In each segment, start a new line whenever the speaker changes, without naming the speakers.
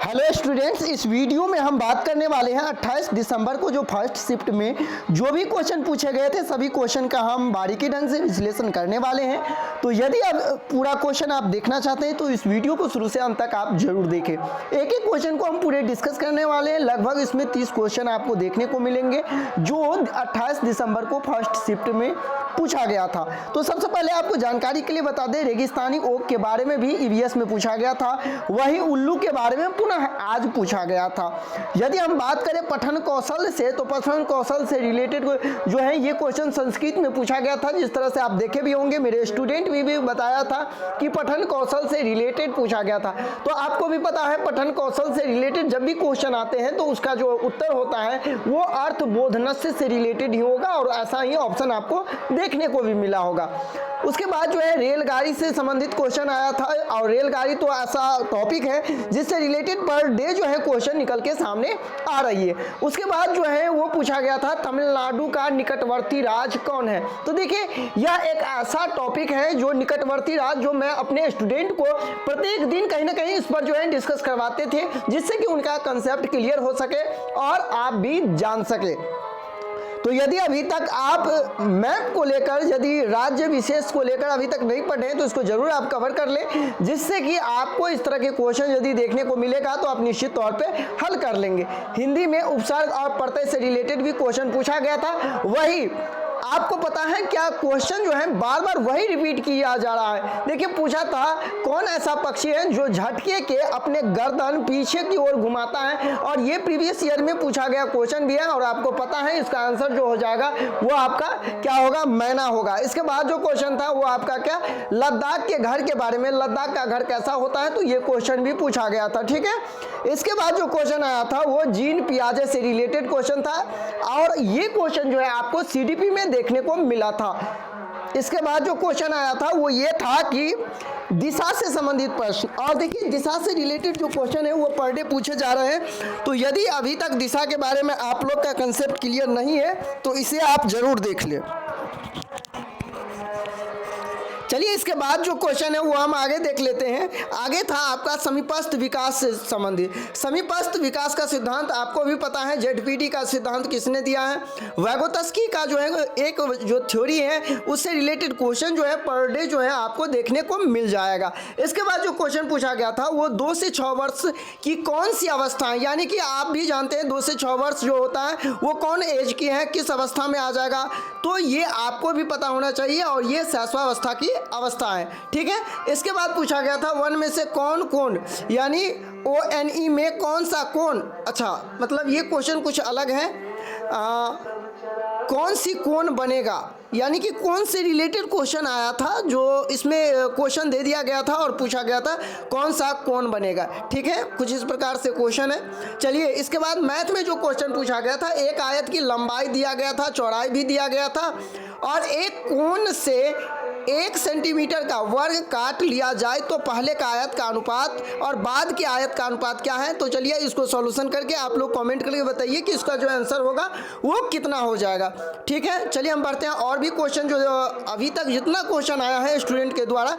Hello students, इस video में हम बात करने वाले हैं 28 दिसंबर को जो फर्स्ट शिफ्ट में जो भी क्वेश्चन पूछे गए थे सभी क्वेश्चन का हम बारीकी ढंग से विश्लेषण करने वाले हैं। तो यदि आप पूरा क्वेश्चन आप देखना चाहते हैं तो इस वीडियो को शुरू से अंत तक आप जरूर देखें। एक एक क्वेश्चन को हम पूरे डिस्कस करने वाले हैं। लगभग इसमें 30 क्वेश्चन आपको देखने को मिलेंगे जो 28 दिसंबर को फर्स्ट शिफ्ट में पूछा गया था। तो सबसे पहले आपको जानकारी के लिए बता दें, रेगिस्तानी ओक के बारे में भी ईवीएस में पूछा गया था, वही उल्लू के बारे में पुनः आज पूछा गया था। यदि हम बात करें पठन कौशल से, तो पठन कौशल से रिलेटेड जो है ये क्वेश्चन संस्कृत में पूछा गया था। जिस तरह से आप देखे भी होंगे, मेरे स्टूडेंट भी बताया था कि पठन कौशल से रिलेटेड पूछा गया था। तो आपको भी पता है पठन कौशल से रिलेटेड जब भी क्वेश्चन आते हैं तो उसका जो उत्तर होता है वो अर्थ बोधनस्य से रिलेटेड ही होगा, और ऐसा ही ऑप्शन आपको देखने को भी मिला होगा। उसके बाद जो है रेलगाड़ी से संबंधित क्वेश्चन आया था, और रेलगाड़ी तो ऐसा टॉपिक है जिससे रिलेटेड पर डे जो है क्वेश्चन निकल के सामने आ रही है। उसके बाद जो है वो पूछा गया था तमिलनाडु का निकटवर्ती राज्य कौन है। तो देखिए यह एक ऐसा टॉपिक है जो निकटवर्ती राज्य, जो मैं अपने स्टूडेंट को प्रत्येक दिन कहीं ना कहीं इस पर जो है डिस्कस करवाते थे, जिससे कि उनका कंसेप्ट क्लियर हो सके और आप भी जान सके। तो यदि अभी तक आप मैप को लेकर, यदि राज्य विशेष को लेकर अभी तक नहीं पढ़े तो इसको जरूर आप कवर कर लें, जिससे कि आपको इस तरह के क्वेश्चन यदि देखने को मिलेगा तो आप निश्चित तौर पे हल कर लेंगे। हिंदी में उपसर्ग और प्रत्यय से रिलेटेड भी क्वेश्चन पूछा गया था। वही आपको पता है क्या क्वेश्चन जो है बार बार वही रिपीट किया जा रहा है। देखिए पूछा था कौन ऐसा पक्षी है जो झटके के अपने गर्दन पीछे की ओर घुमाता है, और ये प्रीवियस ईयर में पूछा गया क्वेश्चन भी है, और आपको पता है इसका आंसर जो हो जाएगा वो आपका क्या होगा, मैना होगा। इसके बाद जो क्वेश्चन था वो आपका क्या, लद्दाख के घर के बारे में, लद्दाख का घर कैसा होता है, तो ये क्वेश्चन भी पूछा गया था। ठीक है, इसके बाद जो क्वेश्चन आया था वो जीन पियाजे से रिलेटेड क्वेश्चन था, और ये क्वेश्चन जो है आपको सीडीपी में देखने को मिला था। इसके बाद जो क्वेश्चन आया था वो ये था कि दिशा से संबंधित प्रश्न, और देखिए दिशा से रिलेटेड जो क्वेश्चन है वो पर डे पूछे जा रहे हैं। तो यदि अभी तक दिशा के बारे में आप लोग का कंसेप्ट क्लियर नहीं है तो इसे आप जरूर देख लें। चलिए इसके बाद जो क्वेश्चन है वो हम आगे देख लेते हैं। आगे था आपका समीपस्थ विकास से संबंधित। समीपस्थ विकास का सिद्धांत आपको भी पता है, जेडपीटी का सिद्धांत किसने दिया है, वैगोत्स्की का जो है एक जो थ्योरी है उससे रिलेटेड क्वेश्चन जो है पर डे जो है आपको देखने को मिल जाएगा। इसके बाद जो क्वेश्चन पूछा गया था वो 2 से 6 वर्ष की कौन सी अवस्था है, यानी कि आप भी जानते हैं 2 से 6 वर्ष जो होता है वो कौन एज की है, किस अवस्था में आ जाएगा, तो ये आपको भी पता होना चाहिए, और ये शैशवावस्था की अवस्था है। ठीक है, इसके बाद पूछा गया था वन में से कौन कौन, यानी ONE में कौन सा कौन, अच्छा मतलब ये क्वेश्चन कुछ अलग है, कौन सी कौन बनेगा, यानी कि कौन से रिलेटेड क्वेश्चन आया था जो इसमें क्वेश्चन दे दिया गया था और पूछा गया था कौन सा कौन बनेगा। ठीक है, कुछ इस प्रकार से क्वेश्चन है। चलिए इसके बाद मैथ में जो क्वेश्चन पूछा गया था, एक आयत की लंबाई दिया गया था, चौड़ाई भी दिया गया था, और एक कोण से 1 सेंटीमीटर का वर्ग काट लिया जाए तो पहले का आयत का अनुपात और बाद के आयत का अनुपात क्या है। तो चलिए इसको सॉल्यूशन करके आप लोग कमेंट करके बताइए कि इसका जो आंसर होगा वो कितना हो जाएगा। ठीक है, चलिए हम बढ़ते हैं। और भी क्वेश्चन जो अभी तक जितना क्वेश्चन आया है स्टूडेंट के द्वारा,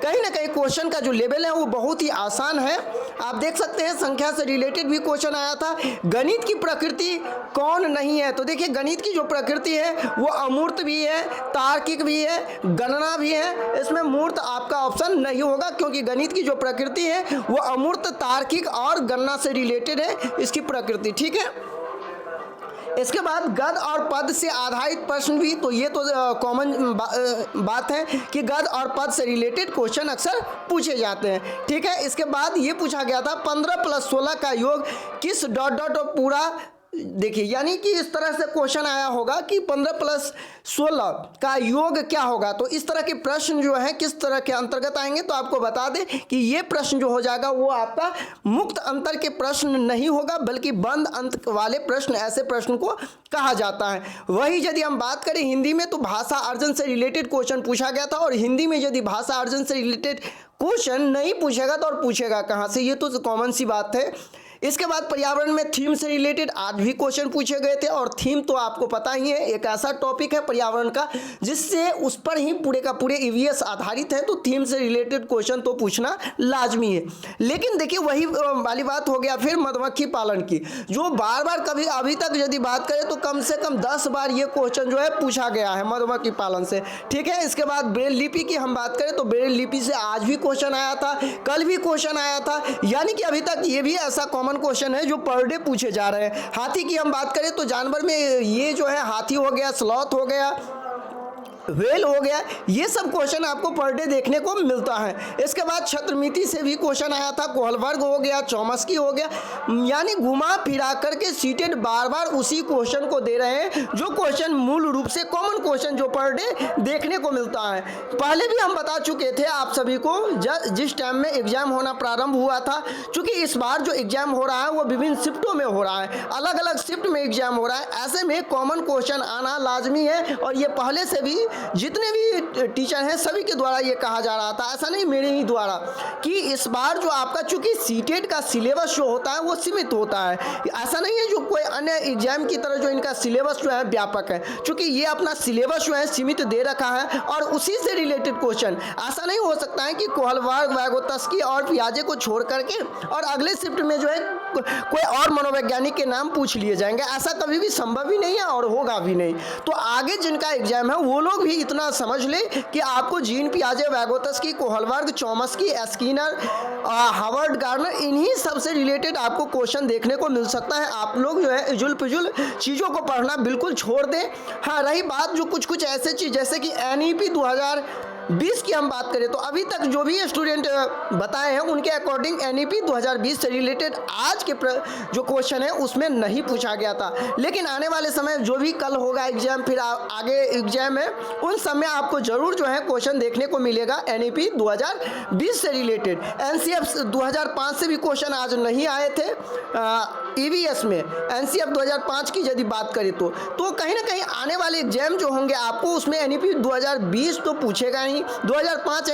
कहीं ना कहीं क्वेश्चन का जो लेवल है वो बहुत ही आसान है। आप देख सकते हैं संख्या से रिलेटेड भी क्वेश्चन आया था। गणित की प्रकृति कौन नहीं है, तो देखिए गणित की जो प्रकृति है वो अमूर्त भी है, तार्किक भी है, गणना भी है। इसमें मूर्त आपका ऑप्शन नहीं होगा, क्योंकि गणित की जो प्रकृति है वो अमूर्त, तार्किक और गणना से रिलेटेड है इसकी प्रकृति। ठीक है, इसके बाद गद और पद से आधारित प्रश्न भी, तो ये तो कॉमन बात है कि गद और पद से रिलेटेड क्वेश्चन अक्सर पूछे जाते हैं। ठीक है, इसके बाद ये पूछा गया था 15 + 16 का योग किस ... पूरा, देखिए यानी कि इस तरह से क्वेश्चन आया होगा कि 15 + 16 का योग क्या होगा। तो इस तरह के प्रश्न जो है किस तरह के अंतर्गत आएंगे, तो आपको बता दें कि ये प्रश्न जो हो जाएगा वो आपका मुक्त अंतर के प्रश्न नहीं होगा, बल्कि बंद अंत वाले प्रश्न, ऐसे प्रश्न को कहा जाता है। वही यदि हम बात करें हिंदी में, तो भाषा अर्जन से रिलेटेड क्वेश्चन पूछा गया था, और हिंदी में यदि भाषा अर्जन से रिलेटेड क्वेश्चन नहीं पूछेगा तो और पूछेगा कहाँ से, ये तो कॉमन सी बात है। इसके बाद पर्यावरण में थीम से रिलेटेड आज भी क्वेश्चन पूछे गए थे, और थीम तो आपको पता ही है, एक ऐसा टॉपिक है पर्यावरण का जिससे उस पर ही पूरे का पूरे ईवीएस आधारित है, तो थीम से रिलेटेड क्वेश्चन तो पूछना लाजमी है। लेकिन देखिए वही वाली बात हो गया फिर मधुमक्खी पालन की, जो बार बार कभी अभी तक यदि बात करें तो कम से कम 10 बार ये क्वेश्चन जो है पूछा गया है मधुमक्खी पालन से। ठीक है, इसके बाद ब्रेल लिपि की हम बात करें तो ब्रेल लिपि से आज भी क्वेश्चन आया था, कल भी क्वेश्चन आया था, यानी कि अभी तक ये भी ऐसा कॉमन क्वेश्चन है जो पर डे पूछे जा रहे हैं। हाथी की हम बात करें तो जानवर में ये जो है हाथी हो गया, स्लॉथ हो गया, व्हेल हो गया, ये सब क्वेश्चन आपको पर डे देखने को मिलता है। इसके बाद छत्रमिति से भी क्वेश्चन आया था, कोहलबर्ग हो गया, चौमस्की हो गया, यानी घुमा फिरा करके सीटेड बार बार उसी क्वेश्चन को दे रहे हैं जो क्वेश्चन मूल रूप से कॉमन क्वेश्चन जो पर डे देखने को मिलता है। पहले भी हम बता चुके थे आप सभी को जिस टाइम में एग्जाम होना प्रारंभ हुआ था, क्योंकि इस बार जो एग्जाम हो रहा है वो विभिन्न शिफ्टों में हो रहा है, अलग अलग शिफ्ट में एग्जाम हो रहा है, ऐसे में कॉमन क्वेश्चन आना लाजमी है। और ये पहले से भी जितने भी टीचर हैं सभी के द्वारा ये कहा जा रहा था, ऐसा नहीं मेरे ही द्वारा, कि इस बार जो आपका चूंकि सीटेट का सिलेबस जो होता है वो सीमित होता है, ऐसा नहीं है जो कोई अन्य एग्जाम की तरह जो इनका सिलेबस जो है व्यापक है, चूंकि ये अपना सिलेबस जो है सीमित दे रखा है और उसी से रिलेटेड क्वेश्चन, ऐसा नहीं हो सकता है कि कोहलबर्ग, वैगोत्स्की और पियाजे को छोड़ करके और अगले शिफ्ट में जो है कोई और मनोवैज्ञानिक के नाम पूछ लिए जाएंगे, ऐसा कभी भी संभव ही नहीं है और होगा भी नहीं। तो आगे जिनका एग्जाम है वो लोग भी इतना समझ ले कि आपको जीन, पियाजे, Vygotsky, Kohlberg, Chomsky, Skinner, Harvard, Gardner, इन्हीं सब से रिलेटेड आपको क्वेश्चन देखने को मिल सकता है। आप लोग जो है इजुल पिजुल चीज़ों को पढ़ना बिल्कुल छोड़ दें। हाँ, रही बात जो कुछ कुछ ऐसे चीज़ जैसे कि NEP 2020 की हम बात करें तो अभी तक जो भी स्टूडेंट बताए हैं उनके अकॉर्डिंग NEP 2020 से रिलेटेड आज के जो क्वेश्चन है उसमें नहीं पूछा गया था, लेकिन आने वाले समय जो भी कल होगा एग्जाम, फिर आगे एग्जाम है, उन सब में आपको जरूर जो है क्वेश्चन देखने को मिलेगा NEP 2020 से रिलेटेड। NCF 2005 से भी क्वेश्चन आज नहीं आए थे EVS में। NCF 2005 की यदि बात करें तो कहीं ना कहीं आने वाले एग्जाम जो होंगे आपको उसमें NEP 2020 तो पूछेगा ही, 2005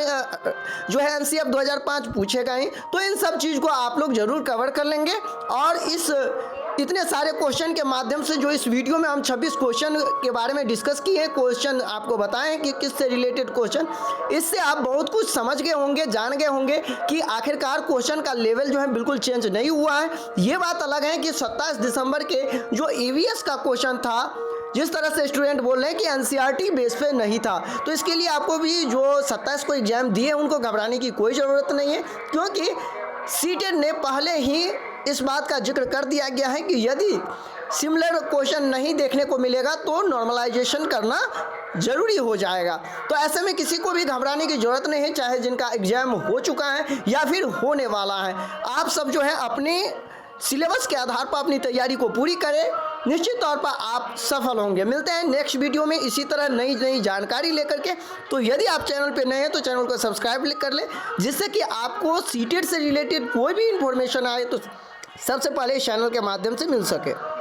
जो है NCF 2005 पूछेगा ही, तो इन सब चीज़ को आप लोग जरूर कवर कर लेंगे। और इस इतने सारे क्वेश्चन के माध्यम से जो इस वीडियो में हम 26 क्वेश्चन के बारे में डिस्कस किए, क्वेश्चन आपको बताएं कि किससे रिलेटेड क्वेश्चन, इससे आप बहुत कुछ समझ गए होंगे, जान गए होंगे कि आखिरकार क्वेश्चन का लेवल जो है बिल्कुल चेंज नहीं हुआ है। ये बात अलग है कि 27 दिसंबर के जो EVS का क्वेश्चन था, जिस तरह से स्टूडेंट बोल रहे हैं कि NCERT बेस पे नहीं था, तो इसके लिए आपको भी जो 27 को एग्जाम दिए उनको घबराने की कोई ज़रूरत नहीं है, क्योंकि सीटेट ने पहले ही इस बात का जिक्र कर दिया गया है कि यदि सिमिलर क्वेश्चन नहीं देखने को मिलेगा तो नॉर्मलाइजेशन करना जरूरी हो जाएगा। तो ऐसे में किसी को भी घबराने की ज़रूरत नहीं है, चाहे जिनका एग्जाम हो चुका है या फिर होने वाला है। आप सब जो है अपने सिलेबस के आधार पर अपनी तैयारी को पूरी करें, निश्चित तौर पर आप सफल होंगे। मिलते हैं नेक्स्ट वीडियो में इसी तरह नई नई जानकारी लेकर के। तो यदि आप चैनल पे नए हैं तो चैनल को सब्सक्राइब कर लें, जिससे कि आपको सीटेट से रिलेटेड कोई भी इंफॉर्मेशन आए तो सबसे पहले इस चैनल के माध्यम से मिल सके।